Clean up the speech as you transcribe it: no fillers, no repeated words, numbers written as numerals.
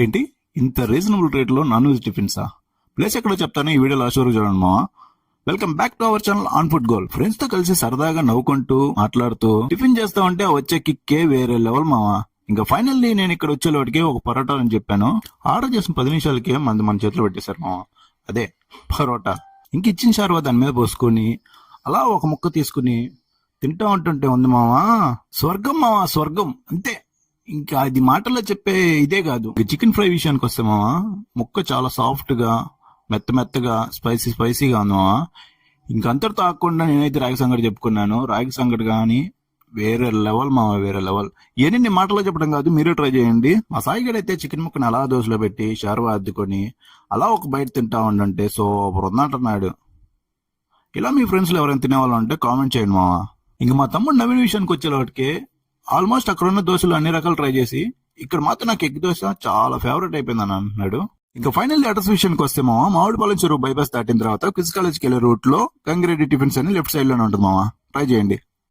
ఏంటి ఇంత reasonable rate లో నాన్ వెజ్ టిఫిన్సా? ప్లేస్ ఎక్కడో చెప్తాను, ఈ వీడియో లాస్ట్ వరకు చూడండి మావా. Welcome back to our channel on food goal. Friends తో కలిసి సరదాగా నవ్వుకుంటూ మాట్లాడుతూ టిఫిన్ చేస్తా ఉంటే వచ్చే కిక్కే వేరే లెవెల్ మావా. ఇంకా ఫైనల్లీ నేను ఇక్కడ వచ్చేలోటికి ఒక పరోటా అని చెప్పాను. ఆర్డర్ చేసిన 10 నిమిషాలకే మన చేతిలో పెట్టేశారు మావా. అదే పరోటా. ఇంక ఇచ్చిన షార్వా దాని మీద పోసుకొని అలా ఒక ముక్క తీసుకుని తింటా ఉంటుంటే ఉంది మావా, స్వర్గం మావా, స్వర్గం అంతే. ఇంకా అది మాటల్లో చెప్పే ఇదే కాదు. చికెన్ ఫ్రై విషయానికి వస్తే మావా, ముక్క చాలా సాఫ్ట్ గా మెత్తగా స్పైసీగా ఉంది మావా. ఇంకంతటితో ఆకుండా నేనైతే రాగి సంగటి చెప్పుకున్నాను. రాగి సంగటి కానీ వేరే లెవెల్ మావా, వేరే లెవెల్. ఇవన్నీ నేను మాటల్లో చెప్పడం కాదు, మీరే ట్రై చేయండి. మా సాయిగడ్ అయితే చికెన్ ముక్కని అలా దోశలో పెట్టి షార్వా అద్దుకొని అలా ఒక బయట తింటా ఉండంటే సూపర్ ఉందంటున్నాడు. ఇలా మీ ఫ్రెండ్స్ లో ఎవరైనా తినేవాళ్ళు ఉంటే కామెంట్ చేయండి మావా. ఇంక మా తమ్ముడు నవీన్ విషయానికి వచ్చేవాటికి ఆల్మోస్ట్ అక్కడ ఉన్న దోశలు అన్ని రకాలు ట్రై చేసి ఇక్కడ మాత్రం నాకు ఎగ్ దోశ చాలా ఫేవరెట్ అయిపోయింది అని అంటున్నాడు. ఇంకా ఫైనల్ అడ్రస్ విషయానికి వస్తే మావా, మామిడిపాలెం చెరువు బైపాస్ దాటిన తర్వాత క్విజ్ కాలేజ్కి వెళ్లే రూట్ లో గంగిరెడ్డి టిఫిన్స్ అని లెఫ్ట్ సైడ్ లోనే ఉంటుంది మావా. ట్రై చేయండి.